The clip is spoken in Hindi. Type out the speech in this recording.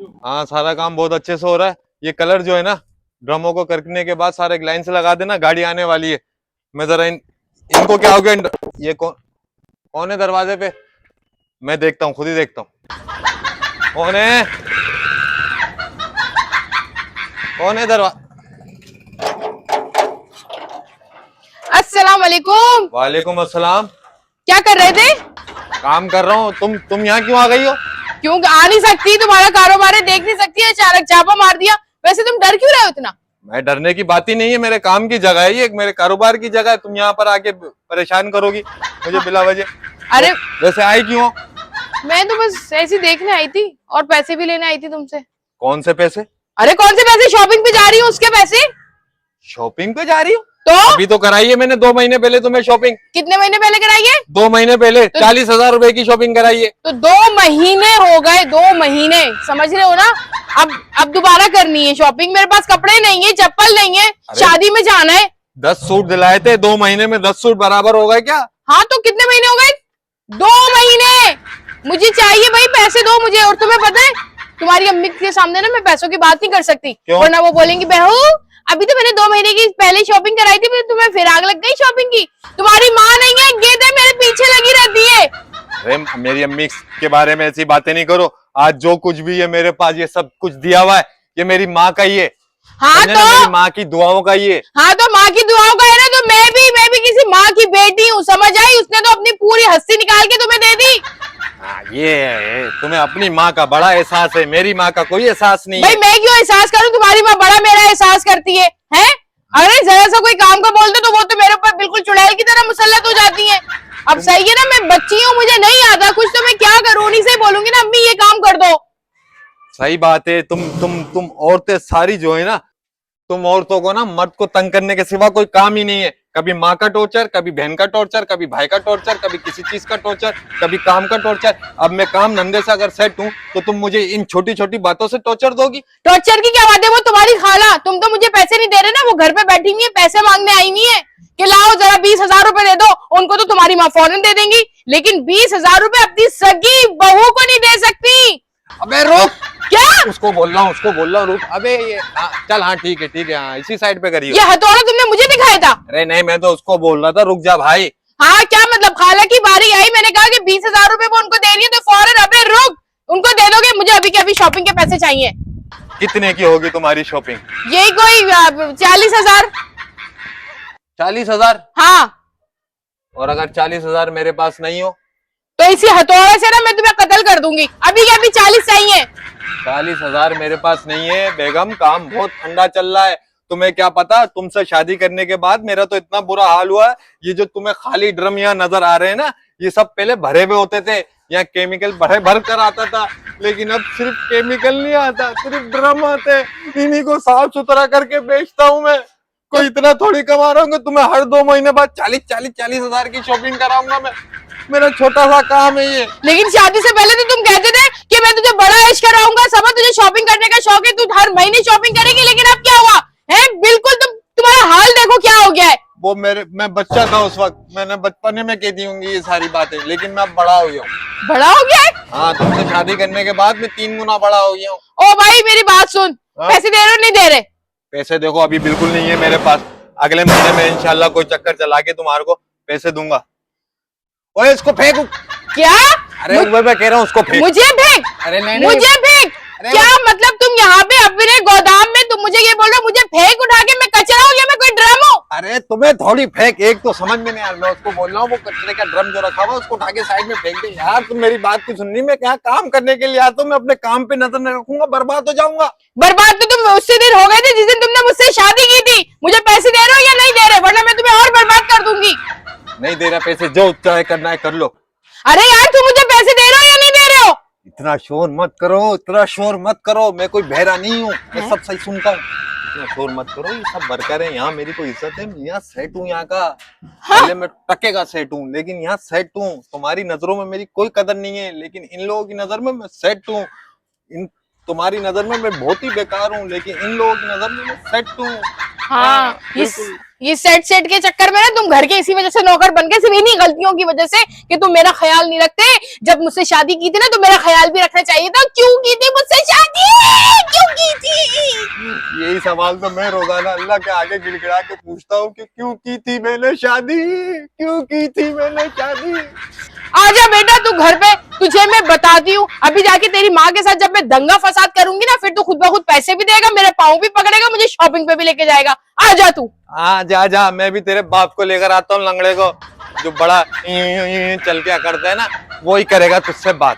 हाँ, सारा काम बहुत अच्छे से हो रहा है। ये कलर जो है ना, ड्रमों को करने के बाद सारे एक लाइन से लगा देना, गाड़ी आने वाली है। मैं जरा इनको क्या हो गया, ये कौन है दरवाजे पे? मैं देखता हूँ, खुद ही देखता हूँ कौन है। कौन है अस्सलाम वालेकुम। वालेकुम अस्सलाम। क्या कर रहे थे? काम कर रहा हूँ। तुम यहाँ क्यों आ गई हो? क्यों आ नहीं सकती? तुम्हारा कारोबार है, देख नहीं सकती है? अचानक छापा मार दिया। वैसे तुम डर क्यों रहे हो इतना? मैं डरने की बात ही नहीं है, मेरे काम की जगह है ये, मेरे कारोबार की जगह है। तुम यहाँ पर आके परेशान करोगी मुझे बिला वजह। अरे वैसे आई क्यों हो? मैं तो बस ऐसी देखने आई थी और पैसे भी लेने आई थी तुमसे। कौन से पैसे? अरे कौन से पैसे? शॉपिंग पे जा रही हूँ, उसके पैसे। शॉपिंग पे जा रही हो? तो अभी तो कराई है मैंने 2 महीने पहले तुम्हें शॉपिंग। कितने महीने पहले कराई है? 2 महीने पहले तो 40,000 रुपए की शॉपिंग कराई है। तो 2 महीने हो गए, 2 महीने, समझ रहे हो ना? अब दोबारा करनी है शॉपिंग। मेरे पास कपड़े नहीं है, चप्पल नहीं है, शादी में जाना है। 10 सूट दिलाए थे 2 महीने में, 10 सूट बराबर हो गए क्या? हाँ तो कितने महीने हो गए? 2 महीने। मुझे चाहिए भाई, पैसे दो मुझे। और तुम्हें पता है, तुम्हारी अम्मी के सामने ना मैं पैसों की बात नहीं कर सकती, वरना वो बोलेंगी बहू अभी तो मैंने 2 महीने की पहले शॉपिंग कराई थी, फिर तुम्हें फिर आग लग गई शॉपिंग की। तुम्हारी माँ नहीं है, गेंद है, मेरे पीछे लगी रहती है। अरे मेरी अम्मी के बारे में ऐसी बातें नहीं करो। आज जो कुछ भी है मेरे पास, ये सब कुछ दिया हुआ है, ये मेरी माँ का ही है। हाँ तो मेरी माँ की दुआओं का ही है। हाँ तो माँ की दुआओं का है ना, तो मैं भी किसी माँ की बेटी हूँ, समझ आई? उसने तो अपनी पूरी हस्ती निकाल के तुम्हें दे दी। ये है, तुम्हें अपनी माँ का बड़ा एहसास है, मेरी माँ का कोई एहसास नहीं भाई है। मैं क्यों एहसास करूँ? तुम्हारी माँ बड़ा मेरा एहसास करती है, हैं? अरे जरा सा कोई काम का बोलते तो वो तो मेरे ऊपर बिल्कुल चुड़ैल की तरह मुसल्लत हो जाती है। अब सही है ना, मैं बच्ची हूँ, मुझे नहीं आता कुछ, तो मैं क्या करूँ? उन्हीं से बोलूंगी ना, अम्मी ये काम कर दो। सही बात है। तुम औरतें सारी जो है ना, तुम औरतों को ना मर्द को तंग करने के सिवा कोई काम ही नहीं है। कभी माँ का टॉर्चर, कभी बहन का टॉर्चर, कभी भाई का टॉर्चर, कभी किसी चीज का टॉर्चर, कभी काम का टॉर्चर। अब मैं काम धंधे से अगर सेट हूँ तो तुम मुझे इन छोटी छोटी बातों से टॉर्चर दोगी? टॉर्चर की क्या बात है? वो तुम्हारी खाला, तुम तो मुझे पैसे नहीं दे रहे ना, वो घर पे बैठी हुई है, पैसे मांगने आई हुई है कि लाओ जरा 20,000 रुपए दे दो। उनको तो तुम्हारी माँ फौरन दे देंगी, लेकिन 20,000 रुपए अपनी सगी बहू को नहीं दे सकती। अबे रुक, क्या? उसको बोल रहा हूँ रुक। अबे ये चल, हाँ ठीक है, हाँ इसी साइड पे करियो। ये हथौड़ा तुमने मुझे दिखाया था? अरे नहीं, मैं तो उसको बोल रहा था रुक जा भाई। हाँ क्या मतलब? खाला की बारी आई, मैंने कहा कि 20,000 रुपए वो उनको देनी है, तो फौरन अबे रुक, उनको दे दोगे? मुझे अभी के अभी शॉपिंग के पैसे चाहिए। कितने की होगी तुम्हारी शॉपिंग? यही कोई 40,000। 40,000? हाँ। और अगर 40,000 मेरे पास नहीं हो तो इसी हथौड़े से ना मैं तुम्हें कत्ल कर दूंगी। अभी के अभी 40 चाहिए। 40,000 मेरे पास नहीं है बेगम, काम बहुत ठंडा चल रहा है। तुम्हें क्या पता, तुमसे शादी करने के बाद मेरा तो इतना बुरा हाल हुआ है। ये जो तुम्हें खाली ड्रम यहाँ नजर आ रहे हैं ना, ये सब पहले भरे हुए होते थे, यहाँ केमिकल भर कर आता था, लेकिन अब सिर्फ केमिकल नहीं आता, सिर्फ ड्रम आते। इन्हीं को साफ सुथरा करके बेचता हूँ मैं। कोई इतना थोड़ी कमा रहा हूँ, तुम्हें हर 2 महीने बाद 40,000 की शॉपिंग कराऊंगा मैं। मेरा छोटा सा काम है ये। लेकिन शादी से पहले तो तुम कहते थे कि मैं तुझे बड़ा ऐश कराऊंगा, समझ, तुझे शॉपिंग करने का शौक है, तू हर महीने शॉपिंग करेगी। लेकिन अब क्या हुआ है? बिल्कुल तुम्हारा हाल देखो क्या हो गया है। वो मैं बच्चा था उस वक्त, मैंने बचपने में कह दी होंगी ये सारी बातें, लेकिन मैं अब बड़ा हो गया हूँ। बड़ा हो गया है? हाँ, तुमसे शादी करने के बाद मैं 3 गुना बड़ा हो गया हूँ। ओ भाई मेरी बात सुन, पैसे दे रहे हो नहीं दे रहे? पैसे देखो अभी बिल्कुल नहीं है मेरे पास। अगले महीने में इंशाल्लाह कोई चक्कर चला के तुम्हारे को पैसे दूंगा। ओए इसको फेंक। क्या? अरे मैं कह रहा हूँ उसको फेंक। मुझे फेंक? अरे नहीं, मुझे फेंक? क्या मतलब? तुम यहाँ पे अपने गोदाम में तुम मुझे ये बोल रहे हो मुझे फेंक उठा के? मैं कचरा हूँ या मैं कोई ड्रम हूँ? अरे तुम्हें थोड़ी फेंक, एक तो समझ में नहीं आ रहा। मैं उसको बोल रहा हूँ वो कचरे का ड्रम जो रखा हुआ उसको उठा के साइड में फेंक दे। यार तुम मेरी बात क्यों सुननी? मैं क्या काम करने के लिए आता हूँ? मैं अपने काम पे नजर नहीं रखूंगा, बर्बाद हो जाऊंगा। बर्बाद तो तुम उसी दिन हो गए थे जिस दिन तुमने मुझसे शादी की थी। मुझे पैसे दे रहे हो या नहीं दे रहे? वरना मैं तुम्हें और बर्बाद कर दूंगी। नहीं दे रहा पैसे, जो चाहे करना है कर लो। अरे यार तुम मुझे पैसे दे रहे हो या नहीं दे रहे हो? इतना शोर मत करो, इतना शोर मत करो। मैं कोई बहरा नहीं हूँ, मैं सब सही सुनता हूँ। इतना शोर मत करो, ये सब वर्कर है यहाँ, मेरी कोई इज्जत है। मैं यहाँ सेट हूँ यहाँ का। पहले मैं टके का सेट हूँ, लेकिन यहाँ सेट हूँ। तुम्हारी नजरों में मेरी कोई कदर नहीं है, लेकिन इन लोगों की नजर में मैं सेट हूँ। इन तुम्हारी नजर में मैं बहुत ही बेकार हूँ, लेकिन इन लोगों की नजर में मैं सेट हूँ। हाँ, ये सेट के चक्कर में ना तुम घर के इसी वजह से नौकर बन गए, सिर्फ इन्हीं गलतियों की वजह से कि तुम मेरा ख्याल नहीं रखते। जब मुझसे शादी की थी ना तो मेरा ख्याल भी रखना चाहिए था। क्यों की थी मुझसे शादी? सवाल तो मैं रोजाना अल्लाह के आगे गिड़गिड़ा के पूछता हूँ कि क्यों की थी मैंने शादी, क्यों की थी मैंने शादी। आजा बेटा तू घर पे, तुझे मैं बताती हूँ। अभी जाके तेरी माँ के साथ जब मैं दंगा फसाद करूंगी ना, फिर तू खुद ब खुद पैसे भी देगा, मेरे पाँव भी पकड़ेगा, मुझे शॉपिंग पे भी लेके जाएगा। आजा तू। हाँ जा जा, मैं भी तेरे बाप को लेकर आता हूँ लंगड़े को, जो बड़ा चल क्या करता है ना, वो ही करेगा तुझसे बात।